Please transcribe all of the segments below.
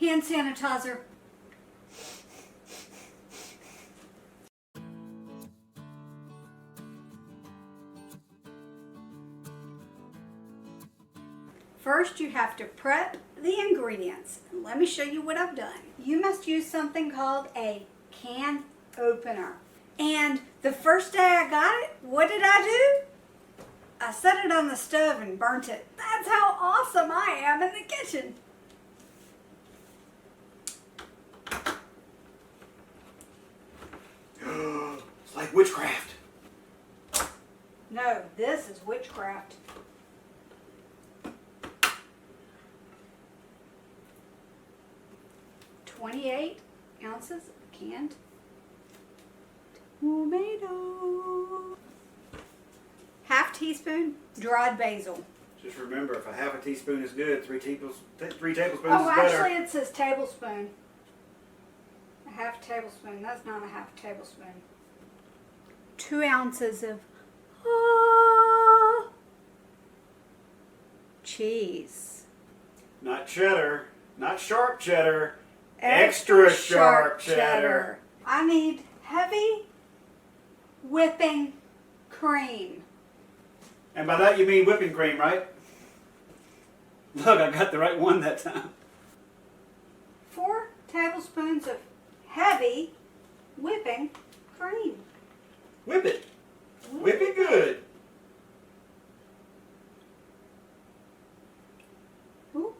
Hand sanitizer. First, you have to prep the ingredients. And let me show you what I've done. You must use something called a can opener. And the first day I got it, what did I do? I set it on the stove and burnt it. That's how awesome I am in the kitchen. It's like witchcraft. No, this is witchcraft. $28 ounces of canned tomato. Half teaspoon dried basil. Just remember, if a half a teaspoon is good, 3 tablespoons is Oh, better. actually it says tablespoon. A half tablespoon. That's not a half tablespoon. 2 ounces of cheese. Not cheddar, not sharp cheddar, Extra sharp cheddar. I need heavy whipping cream. And by that you mean whipping cream, right? Look, I got the right one that time. 4 tablespoons of heavy whipping cream. Whip it. Whip it good. Ooh.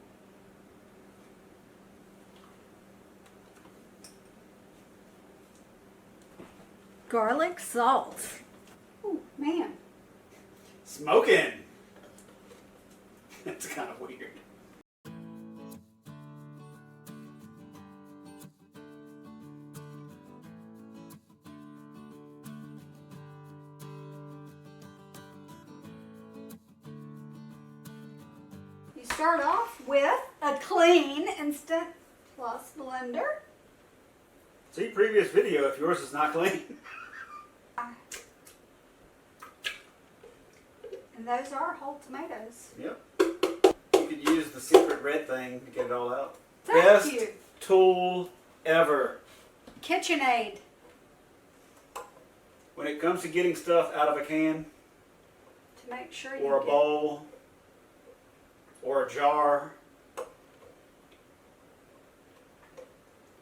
Garlic salt. Oh, man. Smoking. That's kind of weird. You start off with a clean Instant Plus blender. See previous video if yours is not clean. And those are whole tomatoes. Yep. You could use the secret red thing to get it all out. Thank Best you. tool ever. KitchenAid. When it comes to getting stuff out of a can, To make sure you or a get bowl, or a jar.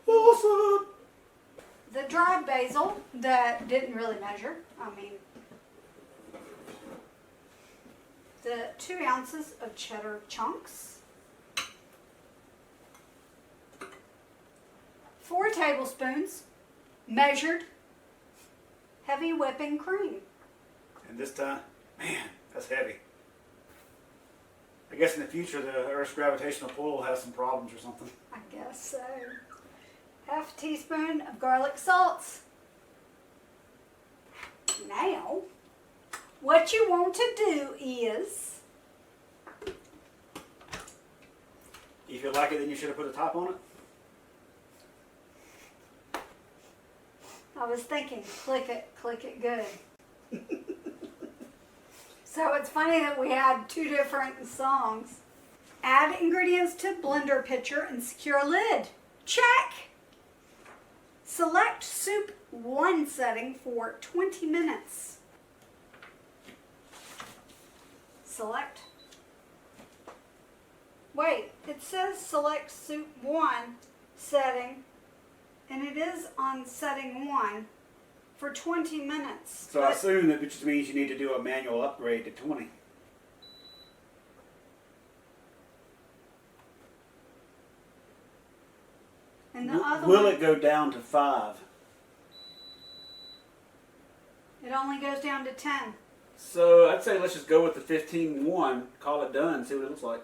Awesome! the dried basil that didn't really measure. I mean, the 2 ounces of cheddar chunks, 4 tablespoons measured heavy whipping cream. And this time, man, that's heavy. I guess in the future the Earth's gravitational pull will have some problems or something. I guess so. Half a teaspoon of garlic salts. Now, what you want to do is, If you like it, then you should have put a top on it. I was thinking, click it good. So it's funny that we had 2 different songs. Add ingredients to blender pitcher and secure lid. Check! Select soup 1 setting for 20 minutes. Select. Wait, it says select soup 1 setting, and it is on setting 1 for 20 minutes. So I assume that just means you need to do a manual upgrade to 20. And the other Will one, it go down to 5? it only goes down to 10. So I'd say let's just go with the 15-1, call it done, see what it looks like.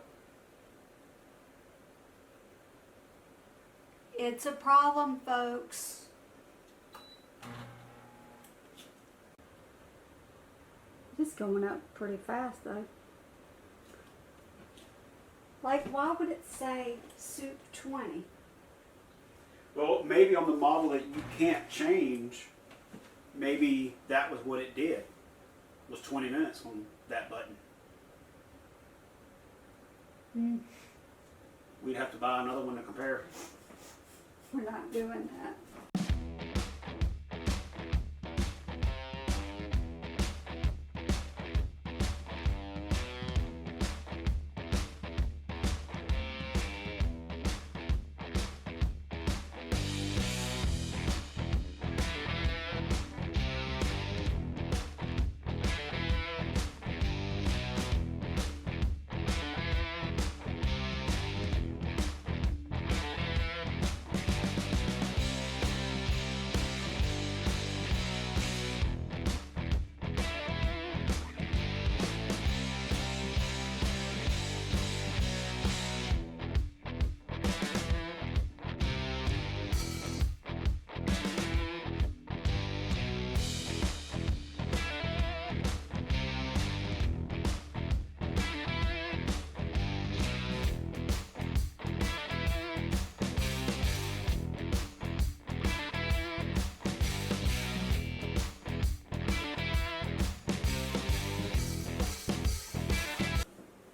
It's a problem, folks. It's going up pretty fast, though. Like, why would it say soup 20? Well, maybe on the model that you can't change, maybe that was what it did. Was 20 minutes on that button. we'd have to buy another one to compare. We're not doing that.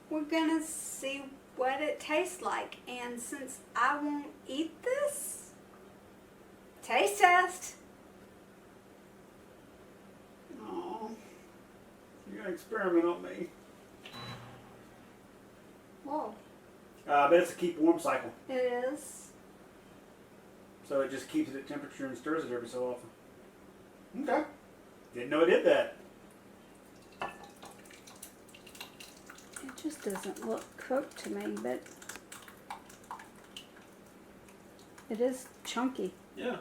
We're gonna see what it tastes like, and since I won't eat this, taste test. Oh, you're gonna experiment on me. Whoa, I bet it's a keep warm cycle, it is. so it just keeps it at temperature and stirs it every so often. Okay, didn't know it did that. It just doesn't look cooked to me, but it is chunky. Yeah.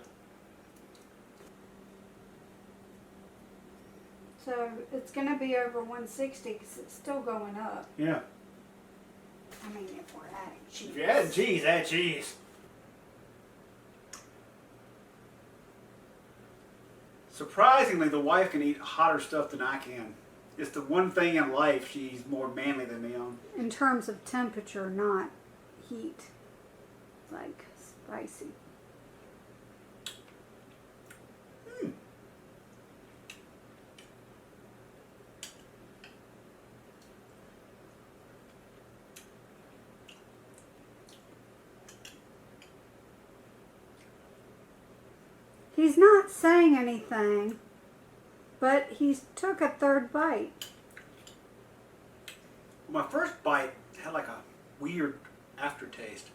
So it's gonna be over 160 because it's still going up. Yeah. I mean, if we're adding cheese. If you add cheese, add cheese. Surprisingly, the wife can eat hotter stuff than I can. It's the one thing in life she's more manly than me on. In terms of temperature, not heat. Like spicy. He's not saying anything, but he took a third bite. My first bite had like a weird aftertaste.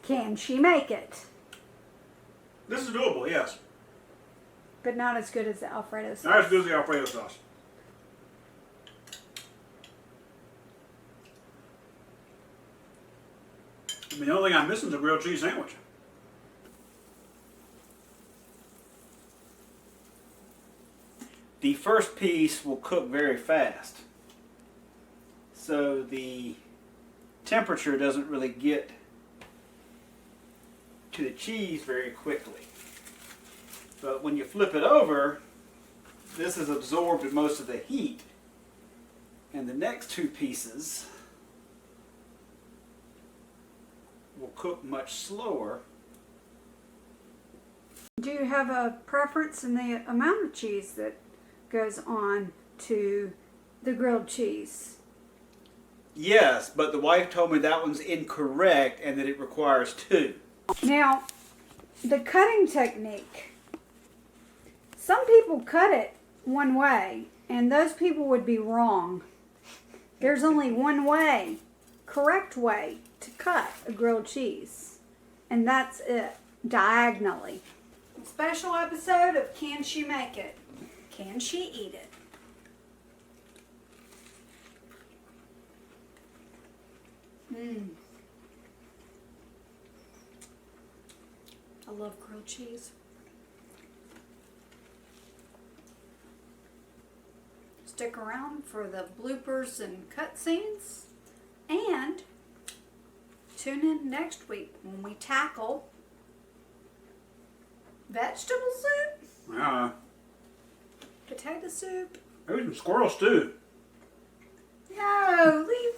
Can she make it? This is doable, yes. But not as good as the Alfredo sauce. Not as good as the Alfredo sauce. I mean, the only thing I'm missing is a grilled cheese sandwich. The first piece will cook very fast, so the temperature doesn't really get to the cheese very quickly. But when you flip it over, this has absorbed most of the heat, and the next two pieces will cook much slower. Do you have a preference in the amount of cheese that goes on to the grilled cheese? Yes, but the wife told me that one's incorrect and that it requires 2. Now, the cutting technique. Some people cut it one way, and those people would be wrong. There's only one way, correct way, to cut a grilled cheese. And that's it, diagonally. Special episode of Can She Make It? Can she eat it? I love grilled cheese. Stick around for the bloopers and cut scenes, and tune in next week when we tackle vegetable soup, potato soup. Maybe some squirrel stew. No, leave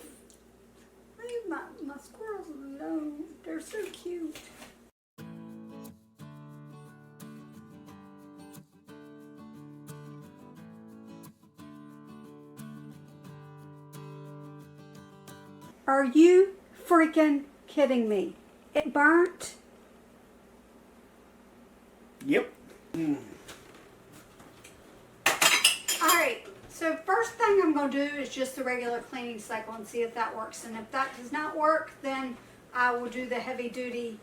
my squirrels alone. They're so cute. Are you freaking kidding me? It burnt. Yep. Alright, so first thing I'm going to do is just the regular cleaning cycle and see if that works. And if that does not work, then I will do the heavy duty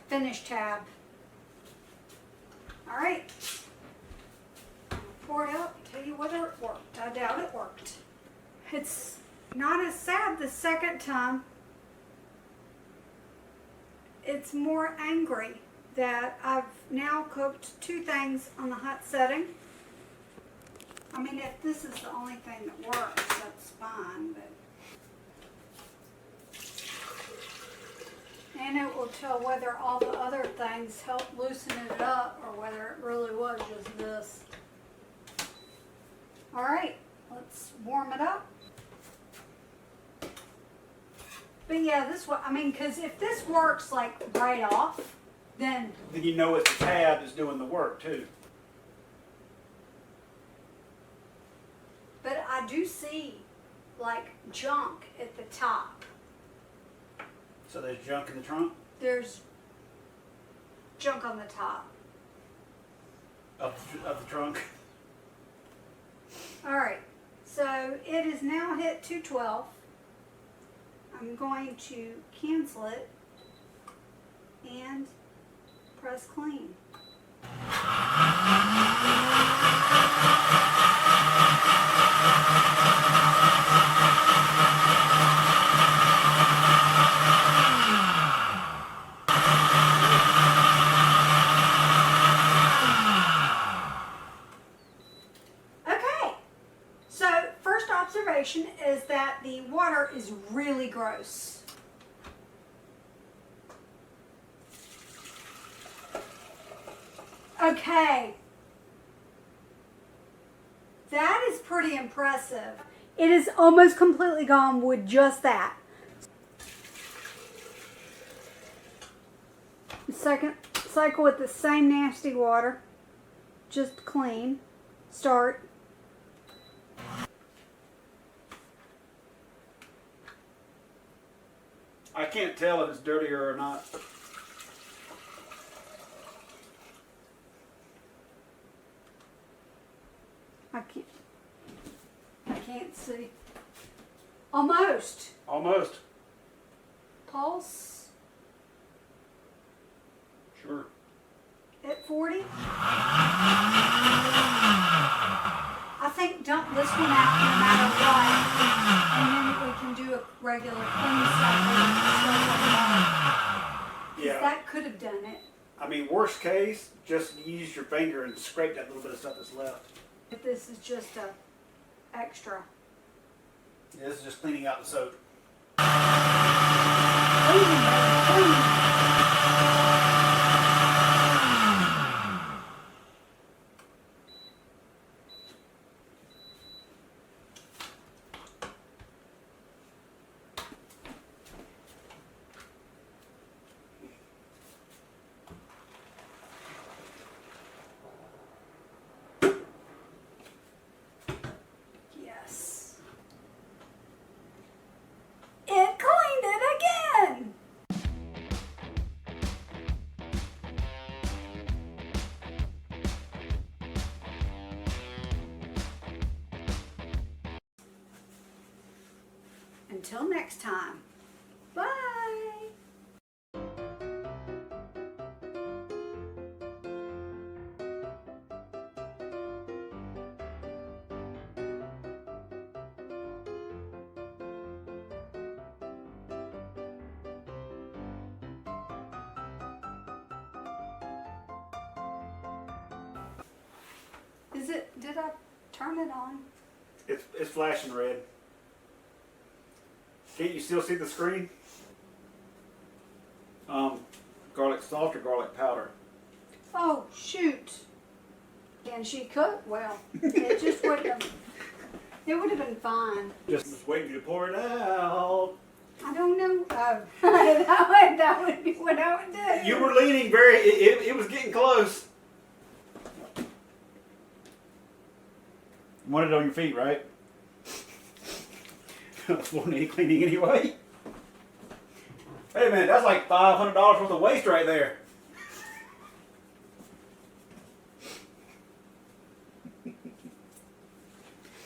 finish tab. Alright. Pour it out, tell you whether it worked. I doubt it worked. It's not as sad the second time. It's more angry that I've now cooked 2 things on the hot setting. I mean, if this is the only thing that works, that's fine, but. And it will tell whether all the other things help loosen it up or whether it really was just this. All right, let's warm it up. But yeah, this one, I mean, because if this works like right off, then you know it's the tab that's doing the work too. but I do see like junk at the top. So there's junk in the trunk? There's junk on the top. Of the trunk? All right, so it is now hit 212. I'm going to cancel it and press clean. Okay, so first observation is that the water is really gross. Okay, that is pretty impressive. It is almost completely gone with just that. Second cycle with the same nasty water, just clean, start. I can't tell if it's dirtier or not. I can't see. Almost. Almost. Pulse Sure. at 40. I think dump this one out no matter what, and then we can do a regular clean cycle and stuff like that. Yeah. That could have done it. I mean, worst case, just use your finger and scrape that little bit of stuff that's left. But this is just a extra. Yeah, this is just cleaning out the soap. Clean. Yes. It cleaned it again. Until next time. Bye. Did I turn it on? It's flashing red. Can't you still see the screen? Garlic salt or garlic powder? Oh, shoot. Can she cook? Well, it just wouldn't have, it would have been fine. Just waiting for you to pour it out. I don't know. That would be what I would do. You were leaning very, it was getting close. You want it on your feet, right? Won't need cleaning anyway. Wait a minute, that's like $500 worth of waste right there.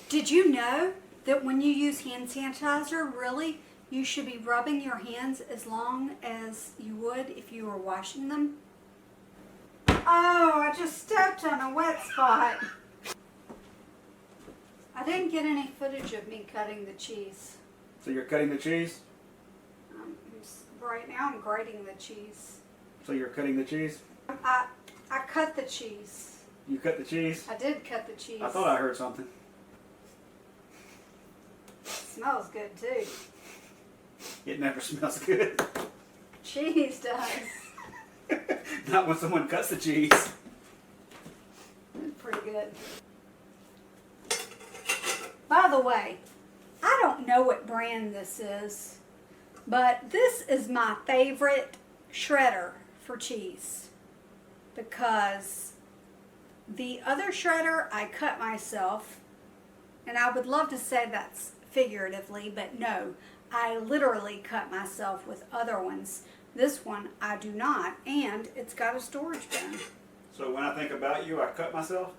Did you know that when you use hand sanitizer, really, you should be rubbing your hands as long as you would if you were washing them? Oh, I just stepped on a wet spot. I didn't get any footage of me cutting the cheese. So you're cutting the cheese? Right now I'm grating the cheese. So you're cutting the cheese? I cut the cheese. You cut the cheese? I did cut the cheese. I thought I heard something. Smells good too. It never smells good. Cheese does. Not when someone cuts the cheese. Pretty good. By the way, I don't know what brand this is, but this is my favorite shredder for cheese because the other shredder I cut myself, and I would love to say that's figuratively, but no, I literally cut myself with other ones. This one I do not, and it's got a storage bin. So when I think about you, I cut myself?